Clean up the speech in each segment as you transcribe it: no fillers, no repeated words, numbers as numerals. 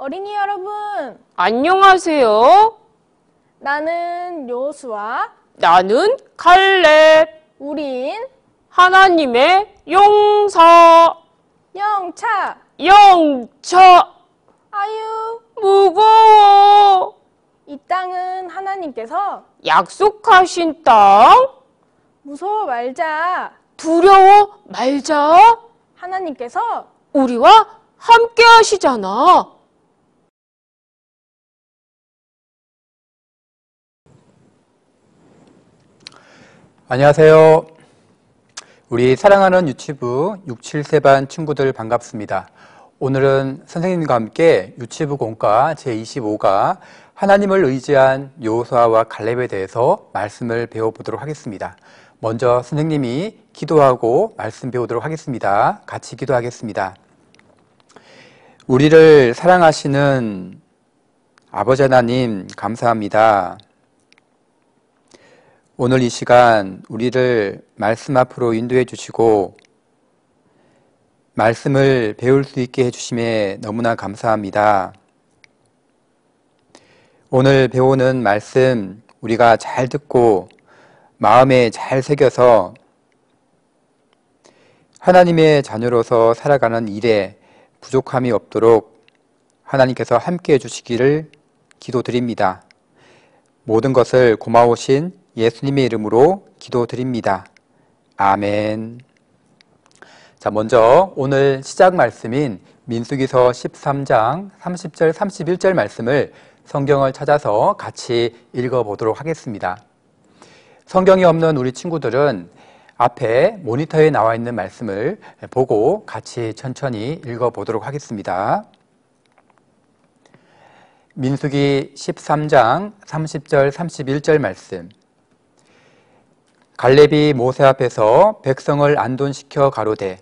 어린이 여러분, 안녕하세요. 나는 여호수아, 나는 칼렙. 우린 하나님의 용사. 영차. 아유, 무거워. 이 땅은 하나님께서 약속하신 땅. 무서워 말자. 두려워 말자. 하나님께서 우리와 함께 하시잖아. 안녕하세요. 우리 사랑하는 유치부 6, 7세반 친구들 반갑습니다. 오늘은 선생님과 함께 유치부 공과 제25가 하나님을 의지한 여호수아와 갈렙에 대해서 말씀을 배워보도록 하겠습니다. 먼저 선생님이 기도하고 말씀 배우도록 하겠습니다. 같이 기도하겠습니다. 우리를 사랑하시는 아버지 하나님 감사합니다. 오늘 이 시간 우리를 말씀 앞으로 인도해 주시고 말씀을 배울 수 있게 해주심에 너무나 감사합니다. 오늘 배우는 말씀 우리가 잘 듣고 마음에 잘 새겨서 하나님의 자녀로서 살아가는 일에 부족함이 없도록 하나님께서 함께 해주시기를 기도드립니다. 모든 것을 고마우신 예수님의 이름으로 기도드립니다. 아멘. 자, 먼저 오늘 시작 말씀인 민수기서 13장 30절 31절 말씀을 성경을 찾아서 같이 읽어보도록 하겠습니다. 성경이 없는 우리 친구들은 앞에 모니터에 나와 있는 말씀을 보고 같이 천천히 읽어보도록 하겠습니다. 민수기 13장 30절 31절 말씀. 갈렙이 모세 앞에서 백성을 안돈시켜 가로되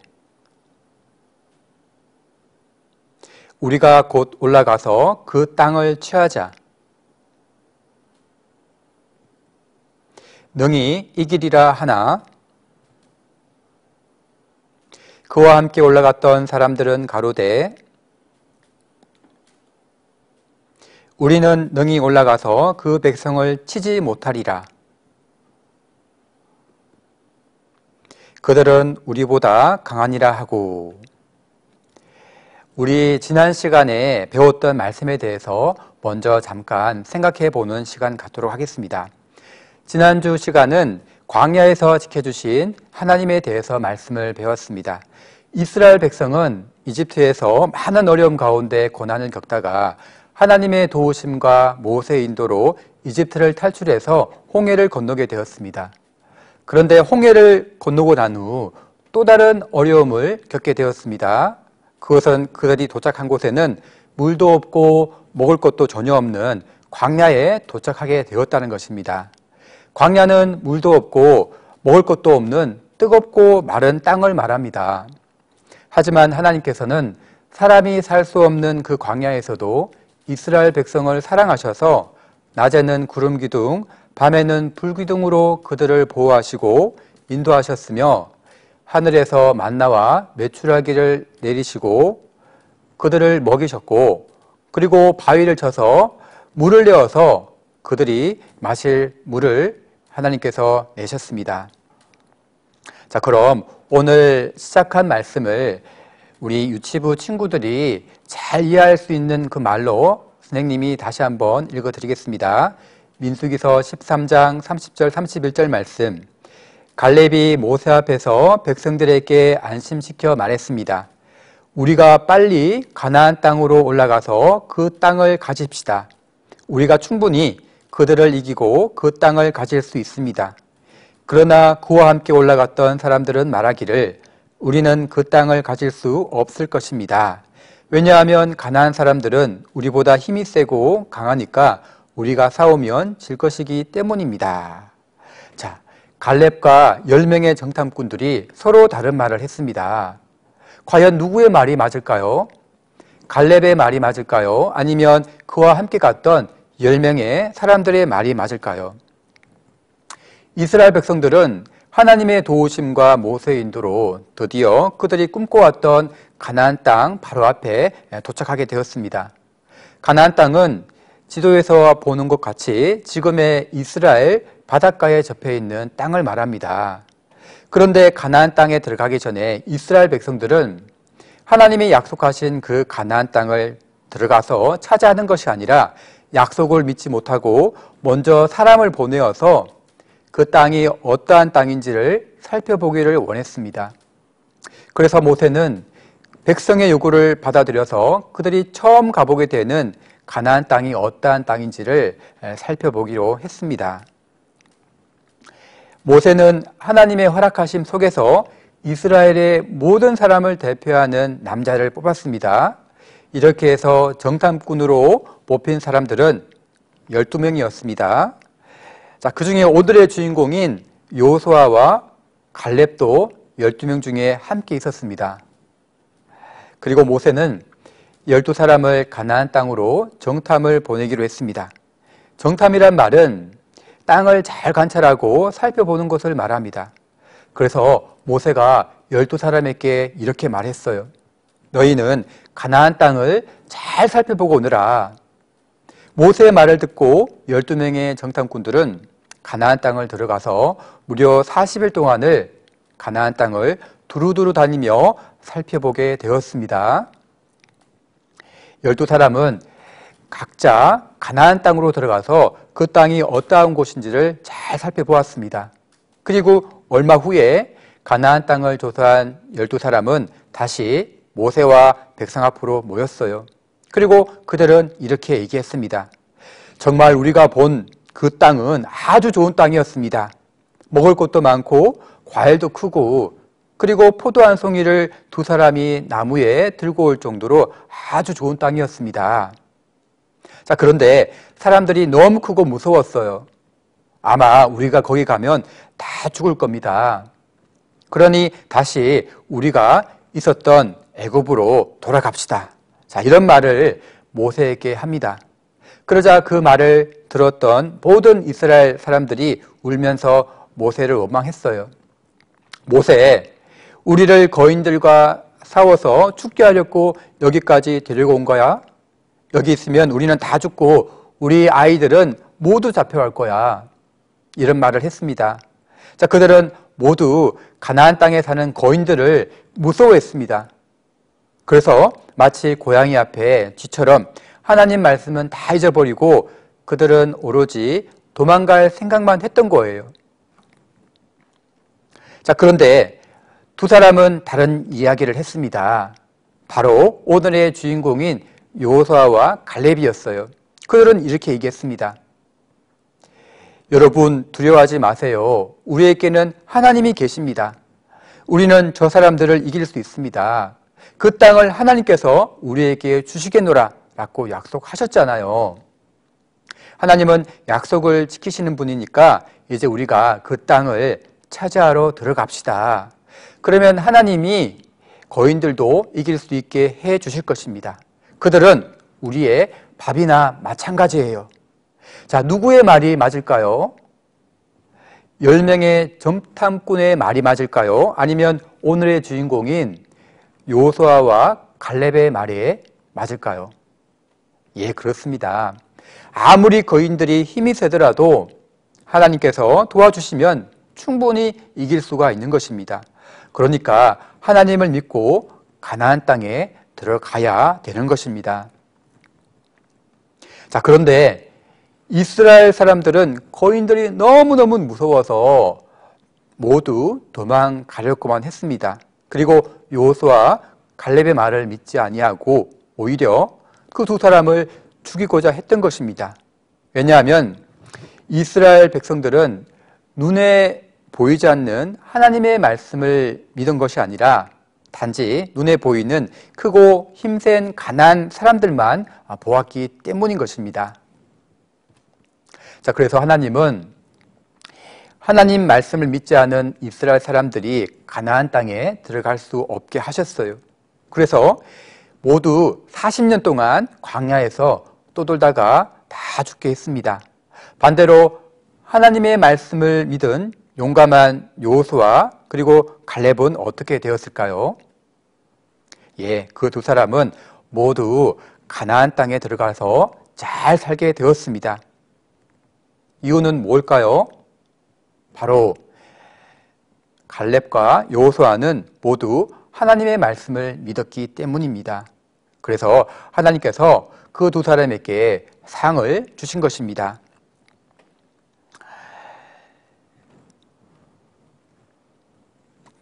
우리가 곧 올라가서 그 땅을 취하자. 능히 이기리라 하나 그와 함께 올라갔던 사람들은 가로되 우리는 능히 올라가서 그 백성을 치지 못하리라. 그들은 우리보다 강하니라 하고. 우리 지난 시간에 배웠던 말씀에 대해서 먼저 잠깐 생각해 보는 시간 갖도록 하겠습니다. 지난주 시간은 광야에서 지켜주신 하나님에 대해서 말씀을 배웠습니다. 이스라엘 백성은 이집트에서 많은 어려움 가운데 고난을 겪다가 하나님의 도우심과 모세의 인도로 이집트를 탈출해서 홍해를 건너게 되었습니다. 그런데 홍해를 건너고 난 후 또 다른 어려움을 겪게 되었습니다. 그것은 그들이 도착한 곳에는 물도 없고 먹을 것도 전혀 없는 광야에 도착하게 되었다는 것입니다. 광야는 물도 없고 먹을 것도 없는 뜨겁고 마른 땅을 말합니다. 하지만 하나님께서는 사람이 살 수 없는 그 광야에서도 이스라엘 백성을 사랑하셔서 낮에는 구름 기둥, 밤에는 불 기둥으로 그들을 보호하시고 인도하셨으며 하늘에서 만나와 메추라기를 내리시고 그들을 먹이셨고 그리고 바위를 쳐서 물을 내어서 그들이 마실 물을 하나님께서 내셨습니다. 자, 그럼 오늘 시작한 말씀을 우리 유치부 친구들이 잘 이해할 수 있는 그 말로 선생님이 다시 한번 읽어드리겠습니다. 민수기서 13장 30절 31절 말씀. 갈렙이 모세 앞에서 백성들에게 안심시켜 말했습니다. 우리가 빨리 가나안 땅으로 올라가서 그 땅을 가집시다. 우리가 충분히 그들을 이기고 그 땅을 가질 수 있습니다. 그러나 그와 함께 올라갔던 사람들은 말하기를 우리는 그 땅을 가질 수 없을 것입니다. 왜냐하면 가나안 사람들은 우리보다 힘이 세고 강하니까 우리가 싸우면 질 것이기 때문입니다. 자, 갈렙과 10명의 정탐꾼들이 서로 다른 말을 했습니다. 과연 누구의 말이 맞을까요? 갈렙의 말이 맞을까요? 아니면 그와 함께 갔던 10명의 사람들의 말이 맞을까요? 이스라엘 백성들은 하나님의 도우심과 모세의 인도로 드디어 그들이 꿈꿔왔던 가나안 땅 바로 앞에 도착하게 되었습니다. 가나안 땅은 지도에서 보는 것 같이 지금의 이스라엘 바닷가에 접해 있는 땅을 말합니다. 그런데 가나안 땅에 들어가기 전에 이스라엘 백성들은 하나님이 약속하신 그 가나안 땅을 들어가서 차지하는 것이 아니라 약속을 믿지 못하고 먼저 사람을 보내어서 그 땅이 어떠한 땅인지를 살펴보기를 원했습니다. 그래서 모세는 백성의 요구를 받아들여서 그들이 처음 가보게 되는 가나안 땅이 어떠한 땅인지를 살펴보기로 했습니다. 모세는 하나님의 허락하심 속에서 이스라엘의 모든 사람을 대표하는 남자를 뽑았습니다. 이렇게 해서 정탐꾼으로 뽑힌 사람들은 12명이었습니다. 자, 그 중에 오늘의 주인공인 여호수아와 갈렙도 12명 중에 함께 있었습니다. 그리고 모세는 12사람을 가나안 땅으로 정탐을 보내기로 했습니다. 정탐이란 말은 땅을 잘 관찰하고 살펴보는 것을 말합니다. 그래서 모세가 12사람에게 이렇게 말했어요. 너희는 가나안 땅을 잘 살펴보고 오너라. 모세의 말을 듣고 12명의 정탐꾼들은 가나안 땅을 들어가서 무려 40일 동안을 가나안 땅을 두루두루 다니며 살펴보게 되었습니다. 12사람은 각자 가나안 땅으로 들어가서 그 땅이 어떠한 곳인지를 잘 살펴보았습니다. 그리고 얼마 후에 가나안 땅을 조사한 12사람은 다시 모세와 백성 앞으로 모였어요. 그리고 그들은 이렇게 얘기했습니다. 정말 우리가 본 그 땅은 아주 좋은 땅이었습니다. 먹을 것도 많고 과일도 크고 그리고 포도 한 송이를 두 사람이 나무에 들고 올 정도로 아주 좋은 땅이었습니다. 자, 그런데 사람들이 너무 크고 무서웠어요. 아마 우리가 거기 가면 다 죽을 겁니다. 그러니 다시 우리가 있었던 애굽으로 돌아갑시다. 자, 이런 말을 모세에게 합니다. 그러자 그 말을 들었던 모든 이스라엘 사람들이 울면서 모세를 원망했어요. 모세, 우리를 거인들과 싸워서 죽게 하려고 여기까지 데리고 온 거야? 여기 있으면 우리는 다 죽고 우리 아이들은 모두 잡혀갈 거야. 이런 말을 했습니다. 자, 그들은 모두 가나안 땅에 사는 거인들을 무서워했습니다. 그래서 마치 고양이 앞에 쥐처럼 하나님 말씀은 다 잊어버리고 그들은 오로지 도망갈 생각만 했던 거예요. 자, 그런데 두 사람은 다른 이야기를 했습니다. 바로 오늘의 주인공인 여호수아와 갈렙이었어요. 그들은 이렇게 얘기했습니다. 여러분, 두려워하지 마세요. 우리에게는 하나님이 계십니다. 우리는 저 사람들을 이길 수 있습니다. 그 땅을 하나님께서 우리에게 주시겠노라 라고 약속하셨잖아요. 하나님은 약속을 지키시는 분이니까 이제 우리가 그 땅을 차지하러 들어갑시다. 그러면 하나님이 거인들도 이길 수 있게 해 주실 것입니다. 그들은 우리의 밥이나 마찬가지예요. 자, 누구의 말이 맞을까요? 10명의 정탐꾼의 말이 맞을까요? 아니면 오늘의 주인공인 여호수아와 갈렙의 말이 맞을까요? 예, 그렇습니다. 아무리 거인들이 힘이 세더라도 하나님께서 도와주시면 충분히 이길 수가 있는 것입니다. 그러니까 하나님을 믿고 가나안 땅에 들어가야 되는 것입니다. 자, 그런데 이스라엘 사람들은 거인들이 너무너무 무서워서 모두 도망가려고만 했습니다. 그리고 여호수아 갈렙의 말을 믿지 아니하고 오히려 그 두 사람을 죽이고자 했던 것입니다. 왜냐하면 이스라엘 백성들은 눈에 보이지 않는 하나님의 말씀을 믿은 것이 아니라 단지 눈에 보이는 크고 힘센 가난한 사람들만 보았기 때문인 것입니다. 자, 그래서 하나님은 하나님 말씀을 믿지 않은 이스라엘 사람들이 가나안 땅에 들어갈 수 없게 하셨어요. 그래서 모두 40년 동안 광야에서 떠돌다가 다 죽게 했습니다. 반대로 하나님의 말씀을 믿은 용감한 여호수아 그리고 갈렙은 어떻게 되었을까요? 예, 그 두 사람은 모두 가나안 땅에 들어가서 잘 살게 되었습니다. 이유는 뭘까요? 바로 갈렙과 여호수아는 모두 하나님의 말씀을 믿었기 때문입니다. 그래서 하나님께서 그 두 사람에게 상을 주신 것입니다.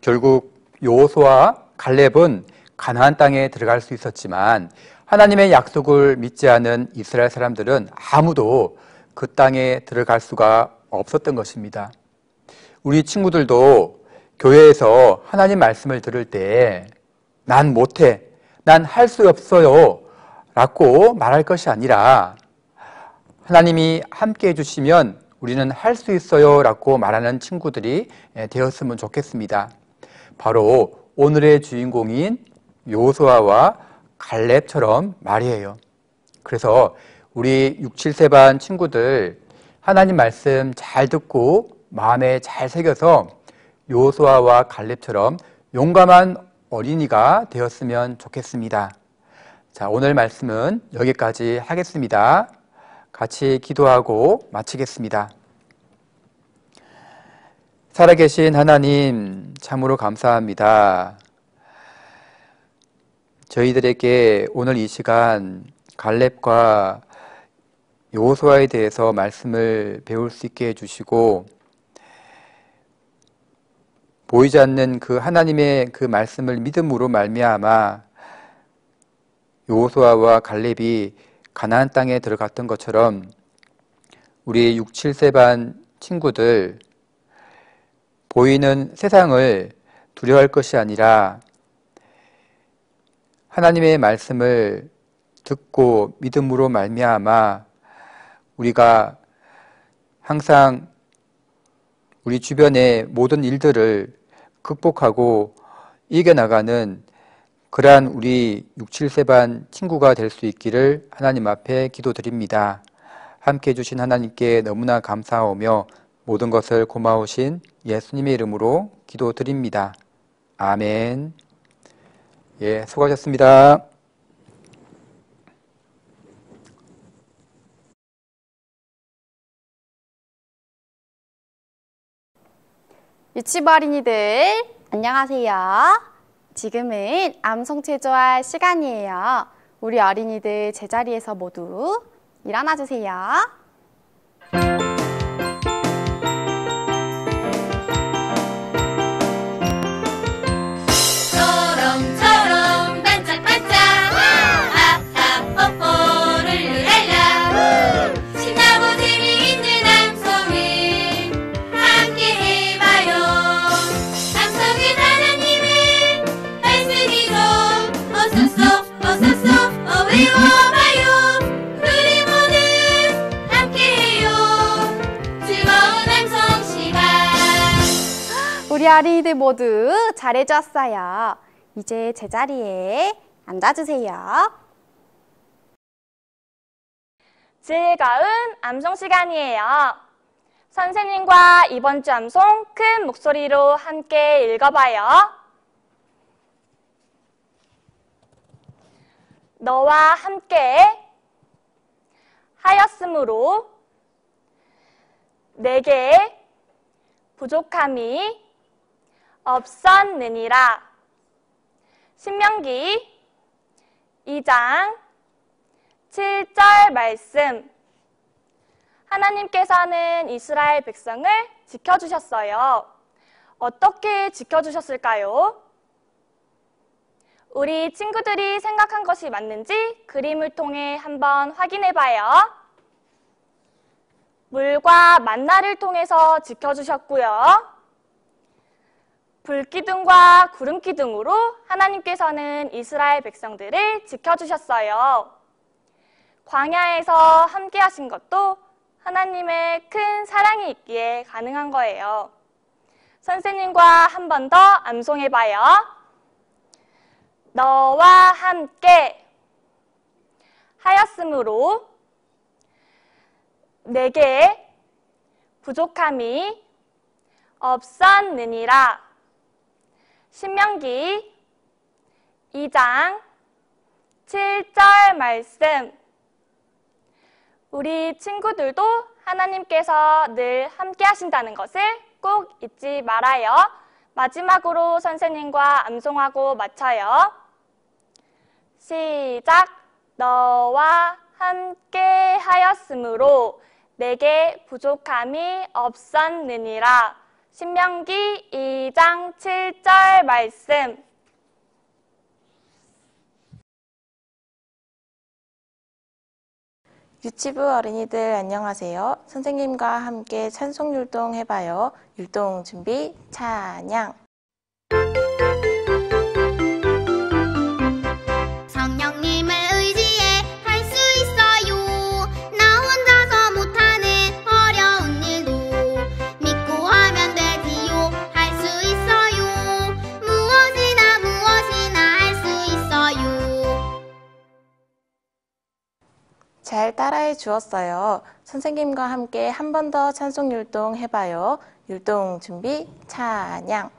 결국 여호수아와 갈렙은 가나안 땅에 들어갈 수 있었지만 하나님의 약속을 믿지 않은 이스라엘 사람들은 아무도 그 땅에 들어갈 수가 없었던 것입니다. 우리 친구들도 교회에서 하나님 말씀을 들을 때 난 못해, 난 할 수 없어요 라고 말할 것이 아니라 하나님이 함께 해주시면 우리는 할 수 있어요 라고 말하는 친구들이 되었으면 좋겠습니다. 바로 오늘의 주인공인 여호수아와 갈렙처럼 말이에요. 그래서 우리 6, 7세 반 친구들 하나님 말씀 잘 듣고 마음에 잘 새겨서 여호수아와 갈렙처럼 용감한 어린이가 되었으면 좋겠습니다. 자, 오늘 말씀은 여기까지 하겠습니다. 같이 기도하고 마치겠습니다. 살아계신 하나님, 참으로 감사합니다. 저희들에게 오늘 이 시간 갈렙과 여호수아에 대해서 말씀을 배울 수 있게 해주시고 보이지 않는 그 하나님의 그 말씀을 믿음으로 말미암아 여호수아와 갈렙이 가나안 땅에 들어갔던 것처럼 우리 6, 7세 반 친구들 보이는 세상을 두려워할 것이 아니라 하나님의 말씀을 듣고 믿음으로 말미암아 우리가 항상 우리 주변의 모든 일들을 극복하고 이겨나가는 그러한 우리 6, 7세 반 친구가 될 수 있기를 하나님 앞에 기도드립니다. 함께 해주신 하나님께 너무나 감사하오며 모든 것을 고마우신 예수님의 이름으로 기도드립니다. 아멘. 예, 수고하셨습니다. 유치부 어린이들 안녕하세요. 지금은 암송 체조할 시간이에요. 우리 어린이들 제자리에서 모두 일어나 주세요. 초롱초롱 반짝반짝 아하 뽀뽀를 룰랄라 신나고 재미있는 암송을 함께 해봐요. 암송은 하나님의 말씀이고 어서서 외워봐요. 우리 모두 함께해요. 즐거운 암송 시간. 우리 어린이들 모두 잘해줬어요. 이제 제자리에 앉아주세요. 즐거운 암송 시간이에요. 선생님과 이번 주 암송 큰 목소리로 함께 읽어봐요. 너와 함께 하였으므로 내게 부족함이 없었느니라. 신명기 2장 7절 말씀. 하나님께서는 이스라엘 백성을 지켜주셨어요. 어떻게 지켜주셨을까요? 우리 친구들이 생각한 것이 맞는지 그림을 통해 한번 확인해봐요. 물과 만나를 통해서 지켜주셨고요. 불기둥과 구름기둥으로 하나님께서는 이스라엘 백성들을 지켜주셨어요. 광야에서 함께 하신 것도 하나님의 큰 사랑이 있기에 가능한 거예요. 선생님과 한 번 더 암송해봐요. 너와 함께 하였으므로 내게 부족함이 없었느니라. 신명기 2장 7절 말씀. 우리 친구들도 하나님께서 늘 함께 하신다는 것을 꼭 잊지 말아요. 마지막으로 선생님과 암송하고 마쳐요. 시작. 너와 함께 하였으므로 내게 부족함이 없었느니라. 신명기 2장 7절 말씀. 유치부 어린이들 안녕하세요. 선생님과 함께 찬송 율동 해봐요. 율동 준비, 찬양. 성령님을 의지해 할 수 있어요. 나 혼자서 못하는 어려운 일도 믿고 하면 되지요. 할 수 있어요. 무엇이나 할 수 있어요. 잘 따라해 주었어요. 선생님과 함께 한 번 더 찬송 율동 해봐요. 율동 준비, 찬양.